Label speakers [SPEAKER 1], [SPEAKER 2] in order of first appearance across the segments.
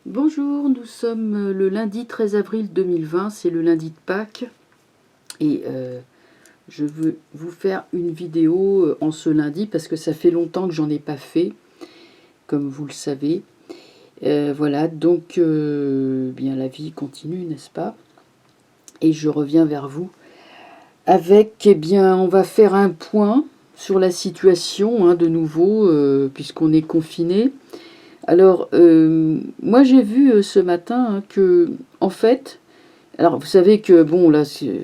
[SPEAKER 1] Bonjour, nous sommes le lundi 13 avril 2020, c'est le lundi de Pâques et je veux vous faire une vidéo en ce lundi parce que ça fait longtemps que j'en ai pas fait, comme vous le savez. Voilà, donc bien la vie continue, n'est-ce pas? Et je reviens vers vous avec, eh bien, on va faire un point sur la situation de nouveau, puisqu'on est confiné. Alors, moi j'ai vu ce matin que, en fait, alors vous savez que, bon, là, c'est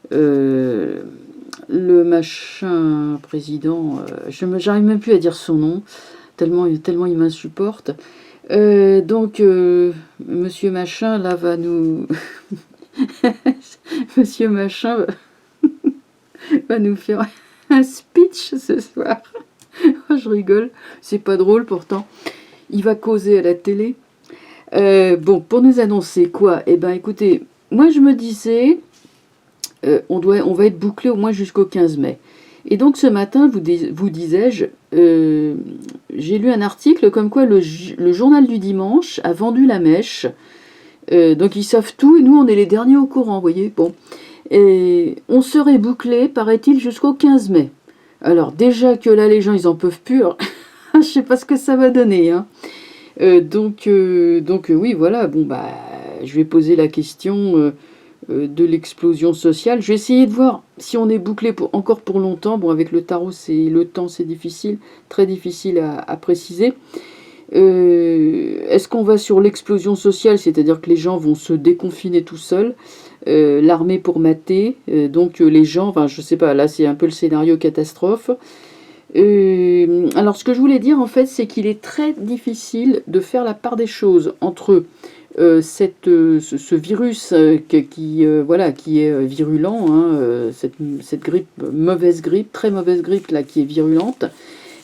[SPEAKER 1] le machin président, j'arrive même plus à dire son nom, tellement il m'insupporte. Donc, monsieur machin, là, va nous... monsieur machin va nous faire un speech ce soir. Oh, je rigole, c'est pas drôle pourtant. Il va causer à la télé. Bon, pour nous annoncer quoi? Eh ben, écoutez, moi je me disais, on va être bouclé au moins jusqu'au 15 mai. Et donc ce matin, vous disais-je, j'ai lu un article comme quoi le journal du dimanche a vendu la mèche. Donc ils savent tout et nous on est les derniers au courant, vous voyez. Bon. Et on serait bouclé, paraît-il, jusqu'au 15 mai. Alors déjà que là les gens ils en peuvent plus, je sais pas ce que ça va donner, hein. Oui, voilà, bon, bah, je vais poser la question de l'explosion sociale. Je vais essayer de voir si on est bouclé encore pour longtemps. Bon, avec le tarot, le temps, c'est difficile, très difficile à préciser. Est-ce qu'on va sur l'explosion sociale, c'est-à-dire que les gens vont se déconfiner tout seuls, l'armée pour mater, donc les gens, enfin, je sais pas, là, c'est un peu le scénario catastrophe. Alors ce que je voulais dire en fait, c'est qu'il est très difficile de faire la part des choses entre ce virus voilà, qui est virulent, hein, cette grippe, mauvaise grippe, très mauvaise grippe là, qui est virulente,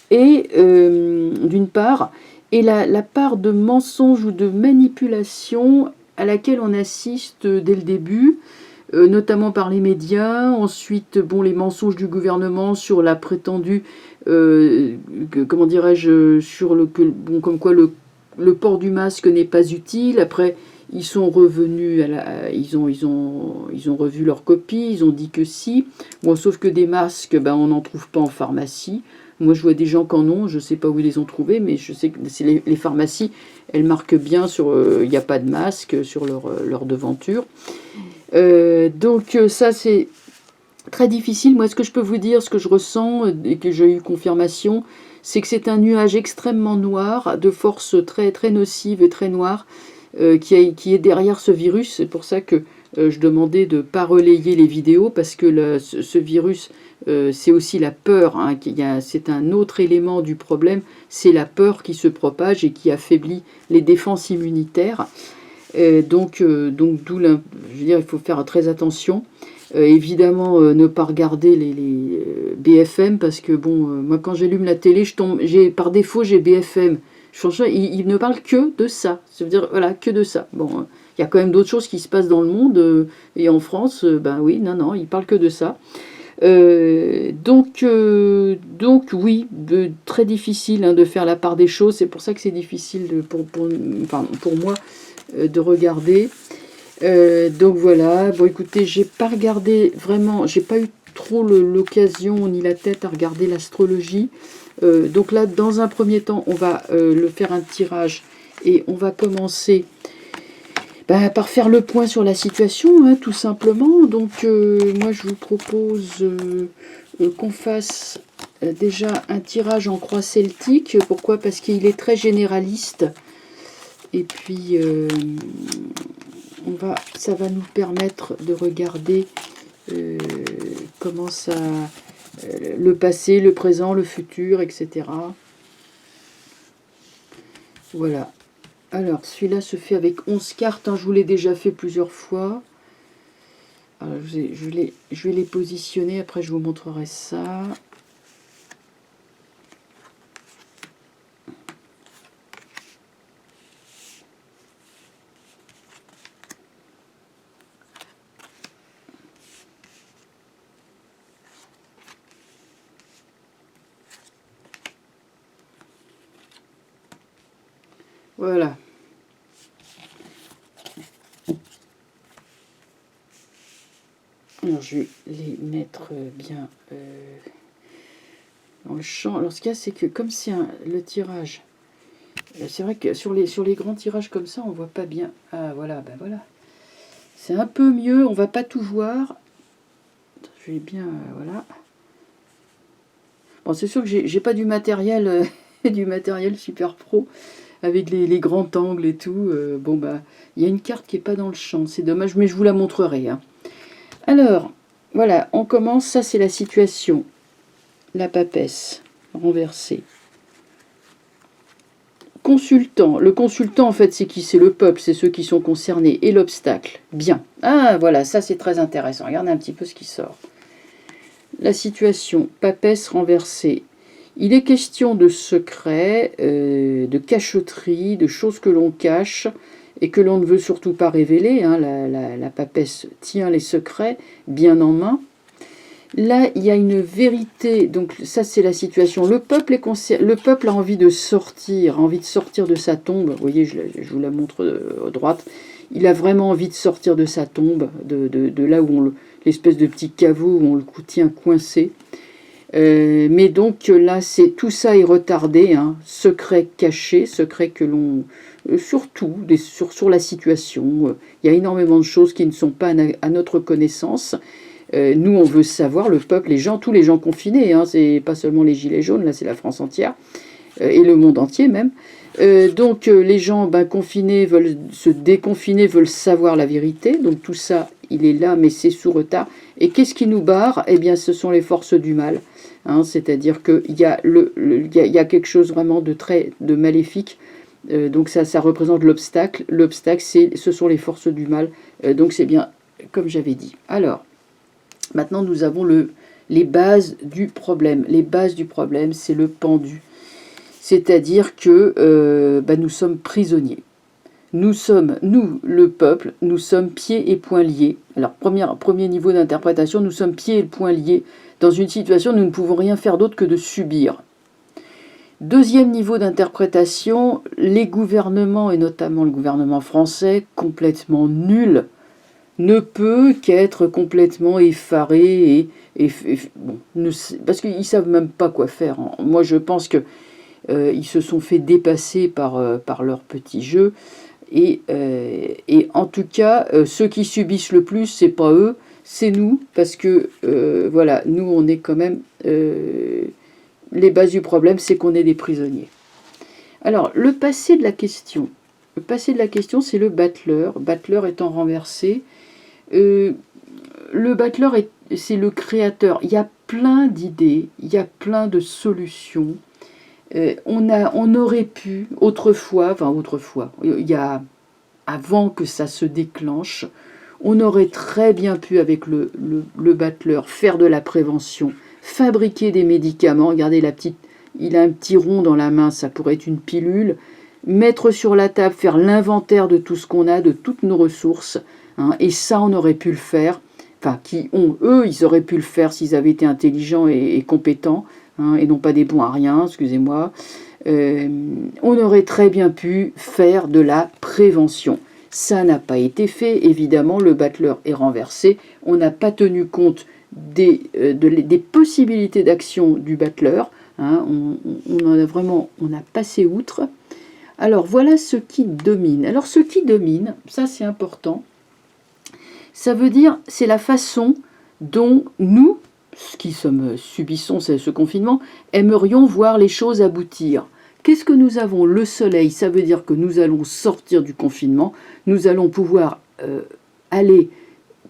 [SPEAKER 1] et d'une part, et la part de mensonge ou de manipulation à laquelle on assiste dès le début, notamment par les médias. Ensuite, bon, les mensonges du gouvernement sur la prétendue, comment dirais-je, sur bon, comme quoi le port du masque n'est pas utile. Après, ils sont revenus, ils ont revu leur copie, ils ont dit que si. Bon, sauf que des masques, ben, on n'en trouve pas en pharmacie. Moi, je vois des gens qui en ont, je ne sais pas où ils les ont trouvés, mais je sais que les pharmacies, elles marquent bien sur, il n'y a pas de masque sur leur devanture. Ça c'est très difficile. Moi, ce que je peux vous dire, ce que je ressens et que j'ai eu confirmation, c'est que c'est un nuage extrêmement noir, de force très, très nocive et très noire, qui est derrière ce virus. C'est pour ça que je demandais de ne pas relayer les vidéos, parce que ce virus, c'est aussi la peur, hein, c'est un autre élément du problème, c'est la peur qui se propage et qui affaiblit les défenses immunitaires. D'où je veux dire, il faut faire très attention. Évidemment, ne pas regarder les BFM, parce que bon, moi quand j'allume la télé, par défaut j'ai BFM. Franchement, il ne parle que de ça. Ça veut dire, voilà, que de ça. Bon, il y a quand même d'autres choses qui se passent dans le monde, et en France, ben oui, non, il parle que de ça. Oui, très difficile de faire la part des choses. C'est pour ça que c'est difficile pour moi de regarder. Donc voilà, bon écoutez, j'ai pas regardé vraiment, j'ai pas eu trop l'occasion ni la tête à regarder l'astrologie. Donc là, dans un premier temps, on va le faire un tirage et on va commencer par faire le point sur la situation, hein, tout simplement. Donc moi, je vous propose qu'on fasse déjà un tirage en croix celtique. Pourquoi? Parce qu'il est très généraliste. Et puis, ça va nous permettre de regarder comment ça, le passé, le présent, le futur, etc. Voilà. Alors, celui-là se fait avec 11 cartes, hein, je vous l'ai déjà fait plusieurs fois. Alors, je vais les positionner, après je vous montrerai ça. Voilà. Alors, je vais les mettre bien dans le champ. Alors, ce qu'il y a, c'est que comme c'est le tirage, c'est vrai que sur les grands tirages comme ça, on voit pas bien. Ah, voilà, ben voilà. C'est un peu mieux, on va pas tout voir. Je vais bien, voilà. Bon, c'est sûr que j'ai pas du matériel, du matériel super pro avec les grands angles et tout. Bon, bah, il y a une carte qui est pas dans le champ, c'est dommage, mais je vous la montrerai. Hein. Alors, voilà, on commence. Ça, c'est la situation. La papesse renversée. Consultant. Le consultant, en fait, c'est qui? C'est le peuple, c'est ceux qui sont concernés. Et l'obstacle. Bien. Ah, voilà, ça, c'est très intéressant. Regardez un petit peu ce qui sort. La situation. Papesse renversée. Il est question de secrets, de cachotterie, de choses que l'on cache et que l'on ne veut surtout pas révéler. Hein. La papesse tient les secrets bien en main. Là, il y a une vérité, donc ça c'est la situation. Le peuple a envie de sortir de sa tombe. Vous voyez, je vous la montre à droite. Il a vraiment envie de sortir de sa tombe, de là où l'espèce de petit caveau où on le tient coincé. Mais donc là, tout ça est retardé, hein. Secret caché, secret que l'on... surtout, sur la situation. Il y a énormément de choses qui ne sont pas à notre connaissance. Nous, on veut savoir, le peuple, les gens, tous les gens confinés, hein, c'est pas seulement les gilets jaunes, là c'est la France entière, et le monde entier même. Donc les gens confinés veulent se déconfiner, veulent savoir la vérité, donc tout ça, il est là, mais c'est sous retard. Et qu'est-ce qui nous barre? Eh bien, ce sont les forces du mal, hein, c'est-à-dire qu'il y a, y a quelque chose vraiment de maléfique, donc ça représente l'obstacle. L'obstacle, ce sont les forces du mal, donc c'est bien comme j'avais dit. Alors, maintenant, nous avons les bases du problème. Les bases du problème, c'est le pendu. C'est-à-dire que nous sommes prisonniers. Nous, le peuple, nous sommes pieds et poings liés. Alors, premier niveau d'interprétation, nous sommes pieds et poings liés. Dans une situation, nous ne pouvons rien faire d'autre que de subir. Deuxième niveau d'interprétation, les gouvernements, et notamment le gouvernement français, complètement nul, ne peut qu'être complètement effaré parce qu'ils ne savent même pas quoi faire. Moi, je pense qu'ils se sont fait dépasser par leur petit jeu. Et en tout cas, ceux qui subissent le plus, c'est pas eux, c'est nous, parce que voilà, nous, on est quand même... les bases du problème, c'est qu'on est des prisonniers. Alors, le passé de la question. Le passé de la question, c'est le battleur. Battleur étant renversé. Le battleur, c'est le créateur. Il y a plein d'idées, il y a plein de solutions. On aurait pu, autrefois, il y a, avant que ça se déclenche, on aurait très bien pu, avec le battleur, faire de la prévention, fabriquer des médicaments. Regardez, il a un petit rond dans la main, ça pourrait être une pilule. Mettre sur la table, faire l'inventaire de tout ce qu'on a, de toutes nos ressources. Hein, et ça, on aurait pu le faire. Enfin, eux, ils auraient pu le faire s'ils avaient été intelligents et compétents, hein, et non pas des bons à rien, excusez-moi. On aurait très bien pu faire de la prévention. Ça n'a pas été fait, évidemment, le battleur est renversé. On n'a pas tenu compte des possibilités d'action du battleur. Hein, on a passé outre. Alors, voilà ce qui domine. Alors, ce qui domine, ça c'est important, ça veut dire, c'est la façon dont nous, qui subissons ce confinement, aimerions voir les choses aboutir. Qu'est-ce que nous avons? Le soleil, ça veut dire que nous allons sortir du confinement, nous allons pouvoir aller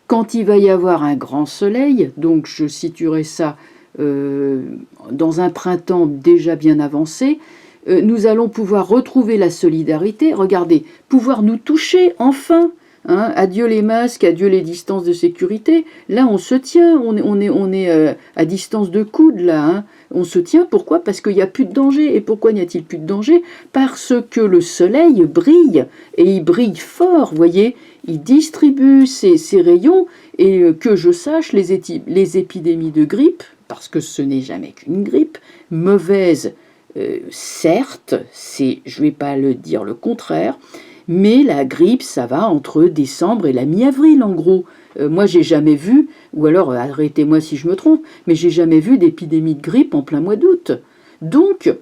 [SPEAKER 1] quand il va y avoir un grand soleil, donc je situerai ça dans un printemps déjà bien avancé. Nous allons pouvoir retrouver la solidarité, regardez, pouvoir nous toucher enfin. Hein, adieu les masques, adieu les distances de sécurité. Là, on se tient, on est à distance de coude, là. Hein. On se tient, pourquoi? Parce qu'il n'y a plus de danger. Et pourquoi n'y a-t-il plus de danger? Parce que le soleil brille, et il brille fort, vous voyez. Il distribue ses rayons, et que je sache, les épidémies de grippe, parce que ce n'est jamais qu'une grippe, mauvaise, certes, je ne vais pas le dire le contraire, mais la grippe, ça va entre décembre et la mi-avril, en gros. Moi, j'ai jamais vu, ou alors arrêtez-moi si je me trompe, mais j'ai jamais vu d'épidémie de grippe en plein mois d'août. Donc,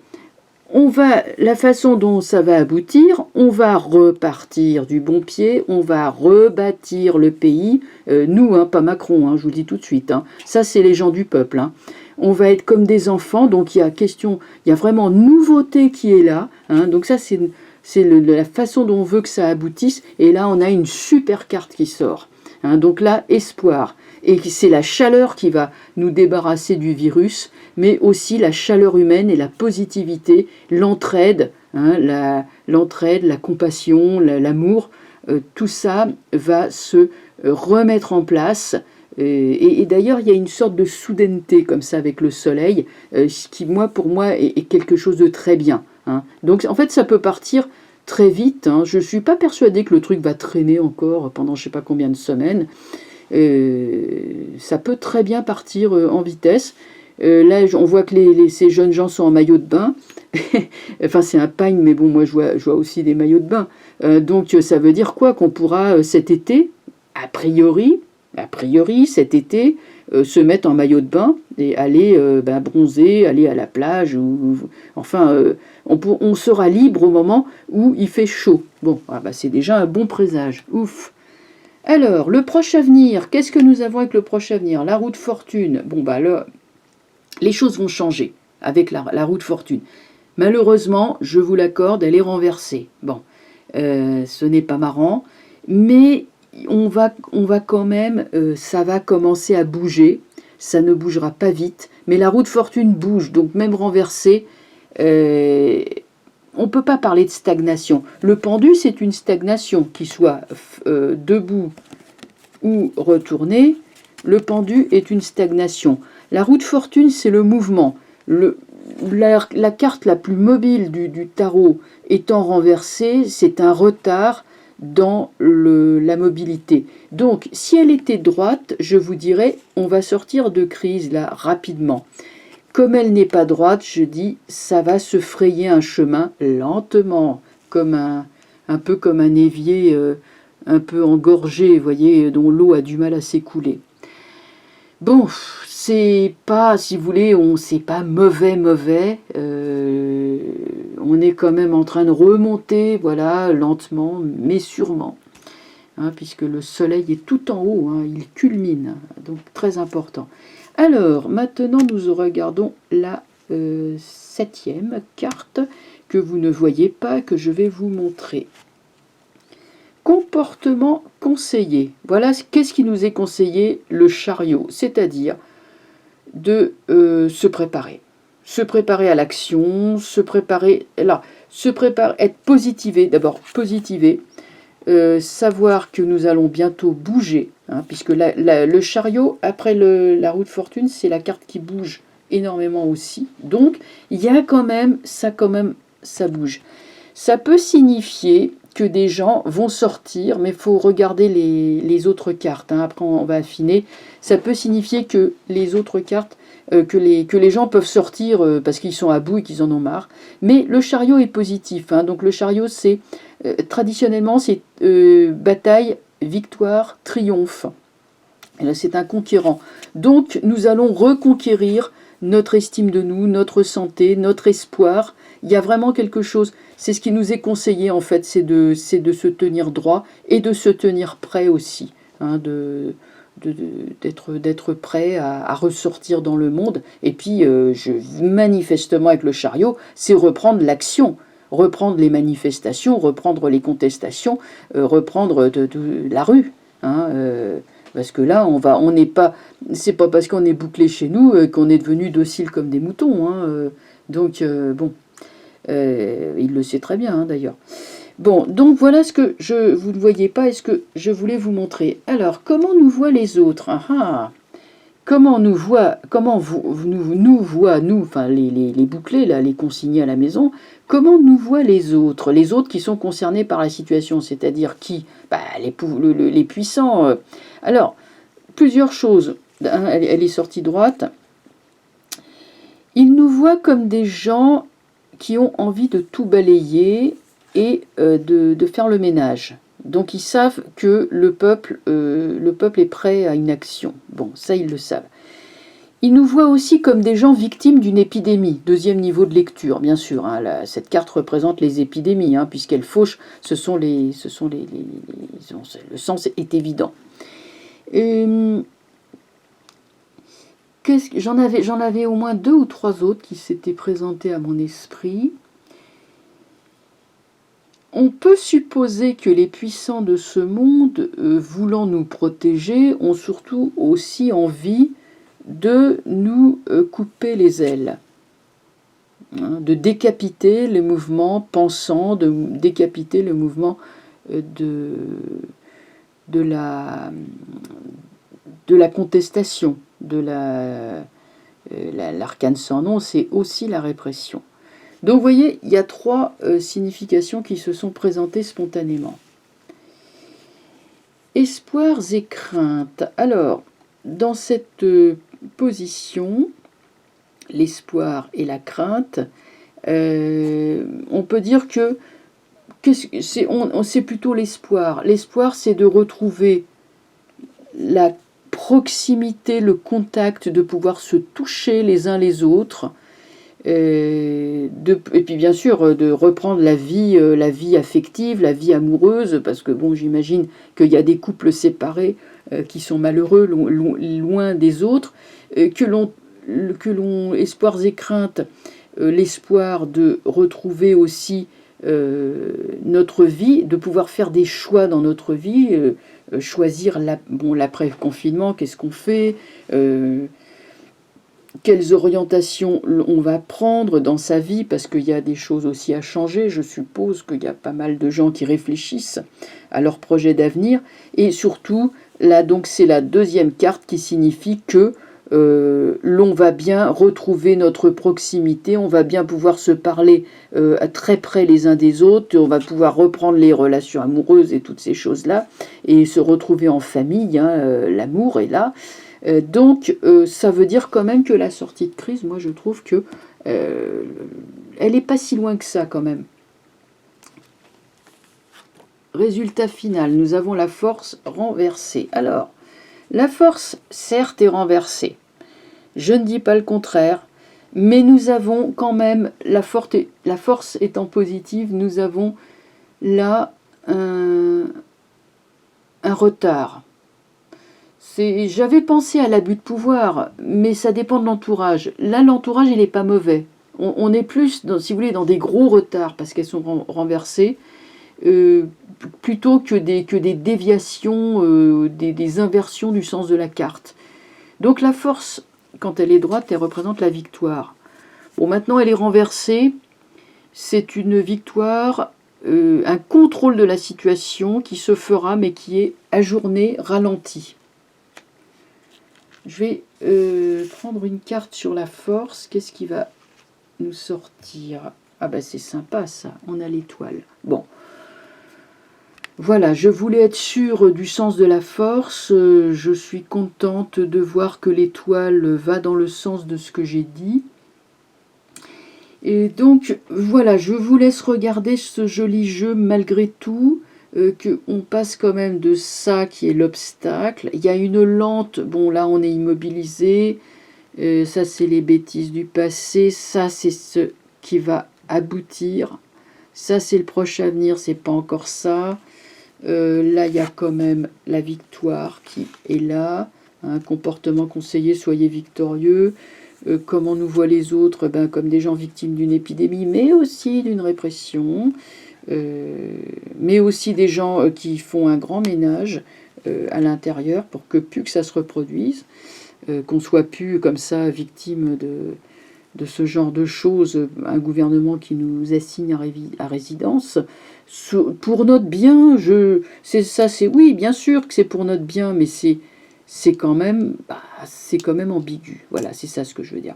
[SPEAKER 1] la façon dont ça va aboutir, on va repartir du bon pied, on va rebâtir le pays, nous, hein, pas Macron, hein, je vous le dis tout de suite, hein. Ça c'est les gens du peuple, hein. On va être comme des enfants, donc il y a vraiment nouveauté qui est là, hein. Donc ça c'est la façon dont on veut que ça aboutisse, et là on a une super carte qui sort, hein. Donc là, espoir, et c'est la chaleur qui va nous débarrasser du virus, mais aussi la chaleur humaine et la positivité, l'entraide, hein, l'entraide, la compassion, l'amour, tout ça va se remettre en place. Et d'ailleurs, il y a une sorte de soudaineté comme ça avec le soleil, ce qui, pour moi, est quelque chose de très bien, hein. Donc, en fait, ça peut partir très vite, hein. Je ne suis pas persuadée que le truc va traîner encore pendant je ne sais pas combien de semaines. Ça peut très bien partir en vitesse. Là, on voit que ces jeunes gens sont en maillot de bain. Enfin, c'est un pagne, mais bon, moi, je vois aussi des maillots de bain. Donc, ça veut dire quoi? Qu'on pourra, cet été, a priori, cet été, se mettre en maillot de bain et aller bronzer, aller à la plage. Enfin, on sera libre au moment où il fait chaud. Bon, c'est déjà un bon présage. Ouf! Alors, le proche avenir, qu'est-ce que nous avons avec le proche avenir? La roue de fortune. Bon, là, les choses vont changer avec la roue de fortune. Malheureusement, je vous l'accorde, elle est renversée. Bon, ce n'est pas marrant, mais on va quand même, ça va commencer à bouger. Ça ne bougera pas vite, mais la roue de fortune bouge, donc même renversée, on ne peut pas parler de stagnation. Le pendu, c'est une stagnation, qu'il soit debout ou retourné. Le pendu est une stagnation. La roue de fortune, c'est le mouvement. La carte la plus mobile du tarot étant renversée, c'est un retard dans la mobilité. Donc, si elle était droite, je vous dirais, on va sortir de crise là rapidement. Comme elle n'est pas droite, je dis, ça va se frayer un chemin lentement, comme un peu comme un évier un peu engorgé, vous voyez, dont l'eau a du mal à s'écouler. Bon, c'est pas, si vous voulez, c'est pas mauvais, on est quand même en train de remonter, voilà, lentement, mais sûrement, hein, puisque le soleil est tout en haut, hein, il culmine, donc très important. Alors, maintenant, nous regardons la 7e carte que vous ne voyez pas, que je vais vous montrer. Comportement conseillé. Voilà, qu'est-ce qui nous est conseillé? Le chariot, c'est-à-dire de se préparer. Se préparer à l'action, être positivé, d'abord positiver, savoir que nous allons bientôt bouger, hein, puisque le chariot, après la roue de fortune, c'est la carte qui bouge énormément aussi. Donc, il y a quand même, ça bouge. Ça peut signifier que des gens vont sortir, mais il faut regarder les autres cartes, hein. Après, on va affiner. Ça peut signifier que les autres cartes, que les gens peuvent sortir parce qu'ils sont à bout et qu'ils en ont marre. Mais le chariot est positif, hein. Donc le chariot, c'est traditionnellement, c'est bataille, victoire, triomphe. Et là, c'est un conquérant. Donc, nous allons reconquérir notre estime de nous, notre santé, notre espoir. Il y a vraiment quelque chose, c'est ce qui nous est conseillé en fait, c'est de se tenir droit et de se tenir prêt aussi, hein, d'être prêt à ressortir dans le monde. Et puis, manifestement avec le chariot, c'est reprendre l'action, reprendre les manifestations, reprendre les contestations, reprendre la rue, hein, parce que là, on n'est pas, c'est pas parce qu'on est bouclé chez nous qu'on est devenu docile comme des moutons, hein, donc bon, il le sait très bien, hein, d'ailleurs. Bon, donc voilà ce que vous ne voyez pas et ce que je voulais vous montrer. Alors, comment nous voient les autres? Comment nous voient, nous, enfin les bouclés, là, les consignés à la maison, comment nous voient les autres qui sont concernés par la situation, c'est-à-dire qui? Les puissants. Alors, plusieurs choses. Elle est sortie droite. Ils nous voient comme des gens qui ont envie de tout balayer et de faire le ménage. Donc ils savent que le peuple est prêt à une action. Bon, ça ils le savent. Ils nous voient aussi comme des gens victimes d'une épidémie. Deuxième niveau de lecture, bien sûr. Hein, cette carte représente les épidémies, hein, puisqu'elle fauche. Le sens est évident. J'en avais au moins 2 ou 3 autres qui s'étaient présentés à mon esprit. On peut supposer que les puissants de ce monde, voulant nous protéger, ont surtout aussi envie de nous couper les ailes, hein, de décapiter les mouvements pensants, de décapiter le mouvement de la contestation, de l'arcane sans nom, c'est aussi la répression. Donc vous voyez, il y a 3 significations qui se sont présentées spontanément. Espoirs et craintes. Alors, dans cette position, l'espoir et la crainte, on peut dire que c'est plutôt l'espoir. L'espoir, c'est de retrouver la proximité, le contact, de pouvoir se toucher les uns les autres, et puis bien sûr de reprendre la vie affective, la vie amoureuse, parce que bon, j'imagine qu'il y a des couples séparés qui sont malheureux, loin des autres, que l'on espoirs et craintes, l'espoir de retrouver aussi notre vie, de pouvoir faire des choix dans notre vie, choisir l'après-confinement, qu'est-ce qu'on fait, quelles orientations on va prendre dans sa vie, parce qu'il y a des choses aussi à changer. Je suppose qu'il y a pas mal de gens qui réfléchissent à leur projet d'avenir. Et surtout, là, donc, c'est la deuxième carte qui signifie que l'on va bien retrouver notre proximité, on va bien pouvoir se parler à très près les uns des autres, on va pouvoir reprendre les relations amoureuses et toutes ces choses-là, et se retrouver en famille, hein, l'amour est là. Donc ça veut dire quand même que la sortie de crise, moi je trouve que elle n'est pas si loin que ça quand même. Résultat final, nous avons la force renversée. Alors, la force, certes, est renversée. Je ne dis pas le contraire, mais nous avons quand même, la force étant positive, nous avons là un retard. J'avais pensé à l'abus de pouvoir, mais ça dépend de l'entourage. Là, l'entourage, il n'est pas mauvais. On est plus, si vous voulez, dans des gros retards, parce qu'elles sont renversées, plutôt que des déviations, des inversions du sens de la carte. Donc la force, quand elle est droite, elle représente la victoire. Bon, maintenant, elle est renversée. C'est une victoire, un contrôle de la situation qui se fera, mais qui est ajourné, ralenti. Je vais prendre une carte sur la force. Qu'est-ce qui va nous sortir? Ah bah c'est sympa ça, on a l'étoile. Bon, voilà, je voulais être sûre du sens de la force. Je suis contente de voir que l'étoile va dans le sens de ce que j'ai dit. Et donc voilà, je vous laisse regarder ce joli jeu malgré tout. Qu'on passe quand même de ça qui est l'obstacle. Il y a une lente, bon là on est immobilisé, ça c'est les bêtises du passé, ça c'est ce qui va aboutir, ça c'est le proche avenir, c'est pas encore ça. Là il y a quand même la victoire qui est là, un comportement conseillé, soyez victorieux. Comment nous voient les autres, comme des gens victimes d'une épidémie, mais aussi d'une répression. Mais aussi des gens qui font un grand ménage à l'intérieur pour que plus que ça se reproduise, qu'on soit plus comme ça victime de ce genre de choses, un gouvernement qui nous assigne à résidence pour notre bien. Oui, bien sûr que c'est pour notre bien, mais c'est quand même ambigu. Voilà, c'est ça ce que je veux dire.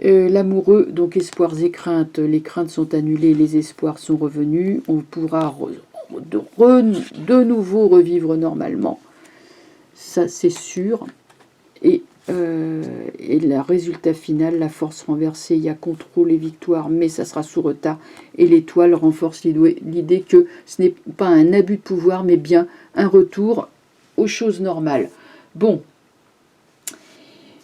[SPEAKER 1] L'amoureux, donc espoirs et craintes, les craintes sont annulées, les espoirs sont revenus, on pourra de nouveau revivre normalement, ça c'est sûr. Et Et le résultat final, la force renversée, il y a contrôle et victoire, mais ça sera sous retard. Et l'étoile renforce l'idée que ce n'est pas un abus de pouvoir, mais bien un retour aux choses normales. Bon,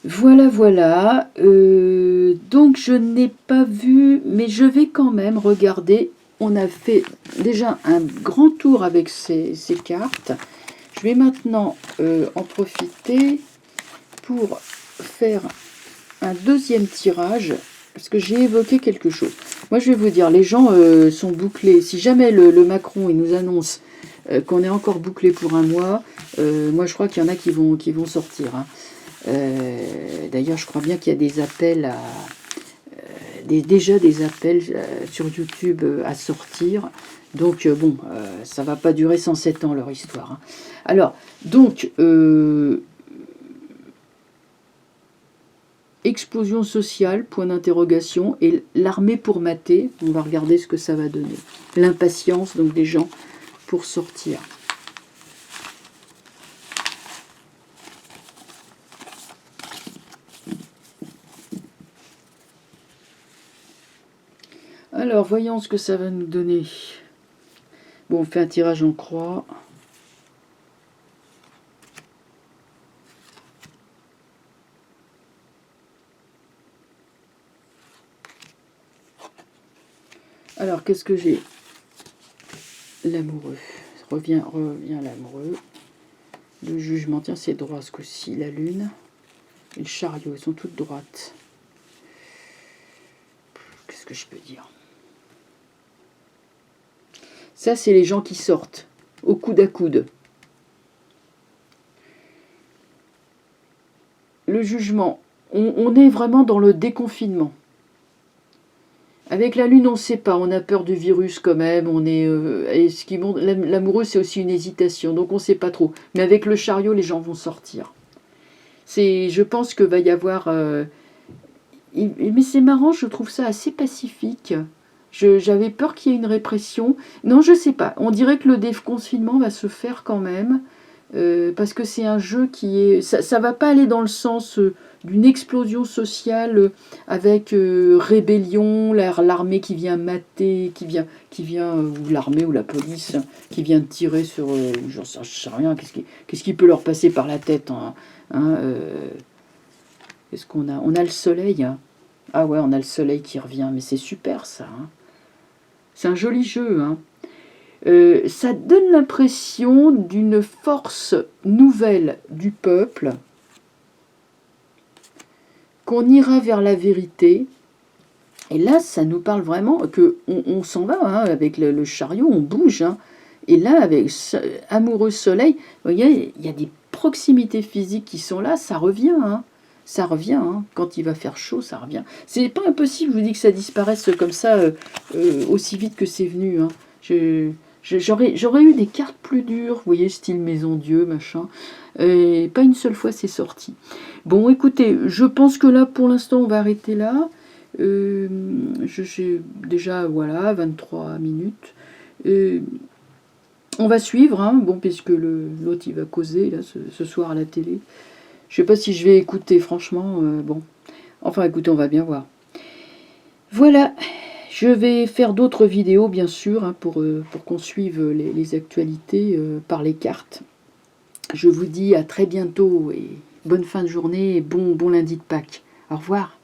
[SPEAKER 1] voilà, voilà. Donc je n'ai pas vu, mais je vais quand même regarder. On a fait déjà un grand tour avec ces cartes. Je vais maintenant en profiter pour faire un deuxième tirage, parce que j'ai évoqué quelque chose. Moi, je vais vous dire, les gens sont bouclés. Si jamais le Macron il nous annonce qu'on est encore bouclé pour un mois, moi, je crois qu'il y en a qui vont sortir. Hein. D'ailleurs, je crois bien qu'il y a des appels à... déjà des appels sur YouTube à sortir. Donc, bon, ça va pas durer 107 ans, leur histoire. Hein. Alors, donc... explosion sociale, point d'interrogation, et l'armée pour mater, on va regarder ce que ça va donner. L'impatience, donc des gens pour sortir. Alors, voyons ce que ça va nous donner. Bon, on fait un tirage en croix. Alors, qu'est-ce que j'ai? L'amoureux. Revient l'amoureux. Le jugement, tiens, c'est droit ce coup-ci. La lune et le chariot, elles sont toutes droites. Qu'est-ce que je peux dire? Ça, c'est les gens qui sortent, au coude à coude. Le jugement, on est vraiment dans le déconfinement. Avec la lune, on ne sait pas, on a peur du virus quand même, on est... et ce qui montre, l'amoureux, c'est aussi une hésitation, donc on ne sait pas trop. Mais avec le chariot, les gens vont sortir. Je pense que va y avoir... mais c'est marrant, je trouve ça assez pacifique. J'avais peur qu'il y ait une répression. Non, je ne sais pas. On dirait que le déconfinement va se faire quand même. Parce que c'est un jeu qui est... Ça va pas aller dans le sens d'une explosion sociale avec rébellion, l'armée qui vient mater, qui vient ou l'armée ou la police qui vient tirer sur... j'en sais rien, qu'est-ce qui peut leur passer par la tête hein, qu'est-ce qu'on a? On a le soleil. Hein. Ah ouais, on a le soleil qui revient, mais c'est super ça. Hein. C'est un joli jeu. Hein. Ça donne l'impression d'une force nouvelle du peuple, qu'on ira vers la vérité. Et là, ça nous parle vraiment qu'on s'en va, hein, avec le chariot, on bouge. Hein. Et là, avec amoureux soleil, vous voyez, il y a des proximités physiques qui sont là, ça revient. Hein. Ça revient, hein. Quand il va faire chaud, ça revient. C'est pas impossible, je vous dis, que ça disparaisse comme ça, aussi vite que c'est venu. Hein. J'aurais eu des cartes plus dures, vous voyez, style Maison Dieu, machin. Et pas une seule fois c'est sorti. Bon, écoutez, je pense que là, pour l'instant, on va arrêter là. J'ai déjà, voilà, 23 minutes. On va suivre, hein, bon, puisque l'autre, il va causer, là, ce soir à la télé. Je sais pas si je vais écouter, franchement, bon. Enfin, écoutez, on va bien voir. Voilà. Je vais faire d'autres vidéos, bien sûr, hein, pour qu'on suive les actualités par les cartes. Je vous dis à très bientôt et bonne fin de journée et bon lundi de Pâques. Au revoir.